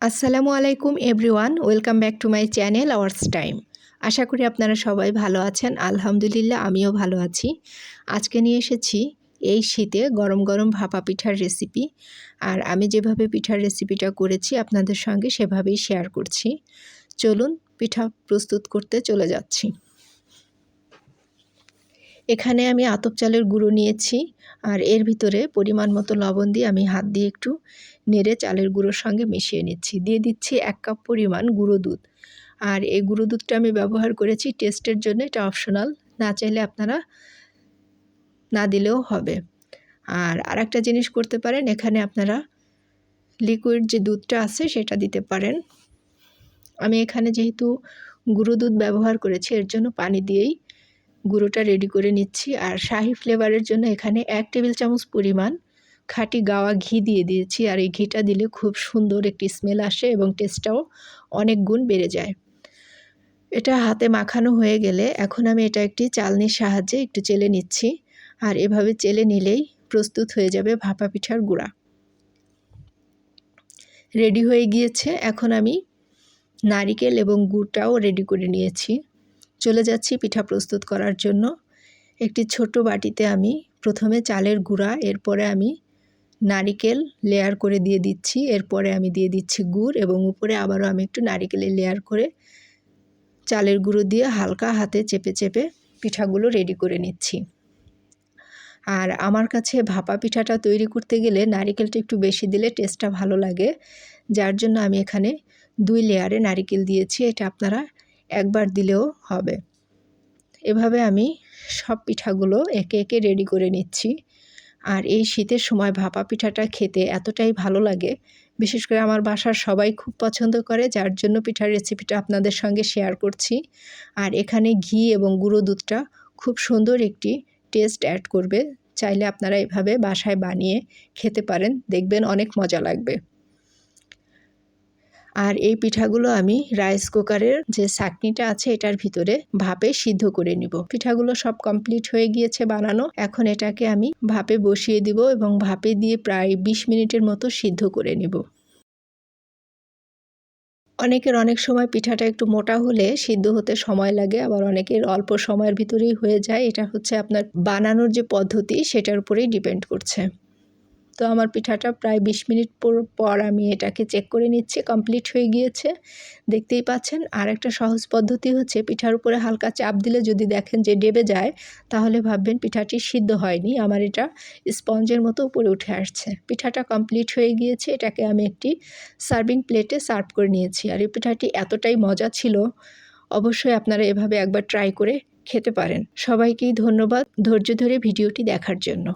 আসসালামু আলাইকুম everyone, welcome back to my channel ours time. আশা করি আপনারা সবাই ভালো আছেন। আলহামদুলিল্লাহ আমিও ভালো আছি। আজকে নিয়ে এসেছি এই শীতে গরম গরম ভাপা পিঠার রেসিপি। আর আমি যেভাবে পিঠার রেসিপিটা করেছি আপনাদের সঙ্গে সেভাবেই শেয়ার করছি। চলুন পিঠা প্রস্তুত করতে চলে যাচ্ছি। এখানে আমি আতপ চালের গুঁড়ো নিয়েছি, আর এর ভিতরে পরিমাণ মতো লবণ দিয়ে আমি হাত দিয়ে একটু নেড়ে চালের গুঁড়োর সঙ্গে মিশিয়ে নিচ্ছি। দিয়ে দিচ্ছি 1 কাপ পরিমাণ গুঁড়ো দুধ। আর এই গুঁড়ো দুধটা আমি ব্যবহার করেছি টেস্টের জন্য, এটা অপশনাল, না চাইলে আপনারা না দিলেও হবে। আর আরেকটা জিনিস করতে পারেন, এখানে আপনারা লিকুইড যে দুধটা আছে সেটা দিতে পারেন। আমি এখানে যেহেতু গুঁড়ো দুধ ব্যবহার করেছি এর জন্য পানি দিয়েই গুঁড়োটা রেডি করে নিচ্ছি। আর শাহি ফ্লেভারের জন্য এখানে 1 টেবিল চামচ পরিমাণ খাঁটি গাওয়া ঘি দিয়ে দিয়েছি। আর এই ঘিটা দিলে খুব সুন্দর একটি স্মেল আসে এবং টেস্টটাও অনেক গুণ বেড়ে যায়। এটা হাতে মাখানো হয়ে গেলে এখন আমি এটা একটি চালনির সাহায্যে একটু চেলে নিচ্ছি। আর এভাবে চেলে নিলেই প্রস্তুত হয়ে যাবে ভাপা পিঠার গুঁড়া। রেডি হয়ে গিয়েছে। এখন আমি নারিকেল এবং গুড়টাও রেডি করে নিয়েছি। চলে যাচ্ছি পিঠা প্রস্তুত করার জন্য। একটি ছোট বাটিতে আমি প্রথমে চালের গুঁড়া, এরপরে আমি নারিকেল লেয়ার করে দিয়ে দিচ্ছি, এরপরে আমি দিয়ে দিচ্ছি গুড় এবং উপরে আবারও আমি একটু নারিকেলের লেয়ার করে চালের গুঁড়ো দিয়ে হালকা হাতে চেপে চেপে পিঠাগুলো রেডি করে নিচ্ছি। আর আমার কাছে ভাপা পিঠাটা তৈরি করতে গেলে নারিকেলটা একটু বেশি দিলে টেস্টটা ভালো লাগে, যার জন্য আমি এখানে 2 লেয়ারে নারিকেল দিয়েছি। এটা আপনারা একবার দিলেও হবে। এভাবে আমি সব পিঠাগুলো একে একে রেডি করে নিচ্ছি। আর এই শীতের সময় ভাপা পিঠাটা খেতে এতটাই ভালো লাগে, বিশেষ করে আমার বাসার সবাই খুব পছন্দ করে, যার জন্য পিঠার রেসিপিটা আপনাদের সঙ্গে শেয়ার করছি। আর এখানে ঘি এবং গুঁড়ো দুধটা খুব সুন্দর একটি টেস্ট অ্যাড করবে। চাইলে আপনারা এভাবে বাসায় বানিয়ে খেতে পারেন, দেখবেন অনেক মজা লাগবে। আর এই পিঠাগুলো আমি রাইস কুকারের যে ছাঁকনিটা আছে এটার ভিতরে ভাপে সিদ্ধ করে নিব। পিঠাগুলো সব কমপ্লিট হয়ে গিয়েছে বানানো। এখন এটাকে আমি ভাপে বসিয়ে দিব এবং ভাপে দিয়ে প্রায় 20 মিনিটের মতো সিদ্ধ করে নিব। অনেকের অনেক সময় পিঠাটা একটু মোটা হলে সিদ্ধ হতে সময় লাগে, আবার অনেকের অল্প সময়ের ভিতরেই হয়ে যায়। এটা হচ্ছে আপনার বানানোর যে পদ্ধতি সেটার উপরেই ডিপেন্ড করছে। তো আমার পিঠাটা প্রায় 20 মিনিট পর আমি এটাকে চেক করে নিচ্ছি, কমপ্লিট হয়ে গিয়েছে। দেখতেই পাচ্ছেন। আর একটা সহজ পদ্ধতি হচ্ছে পিঠার উপরে হালকা চাপ দিলে যদি দেখেন যে ডেবে যায়, তাহলে ভাববেন পিঠাটি সিদ্ধ হয়নি। আমার এটা স্পঞ্জের মতো উপরে উঠে আসছে। পিঠাটা কমপ্লিট হয়ে গিয়েছে। এটাকে আমি একটি সার্ভিং প্লেটে সার্ভ করে নিয়েছি। আর এই পিঠাটি এতটাই মজা ছিল, অবশ্যই আপনারা এভাবে একবার ট্রাই করে খেতে পারেন। সবাইকেই ধন্যবাদ ধৈর্য ধরে ভিডিওটি দেখার জন্য।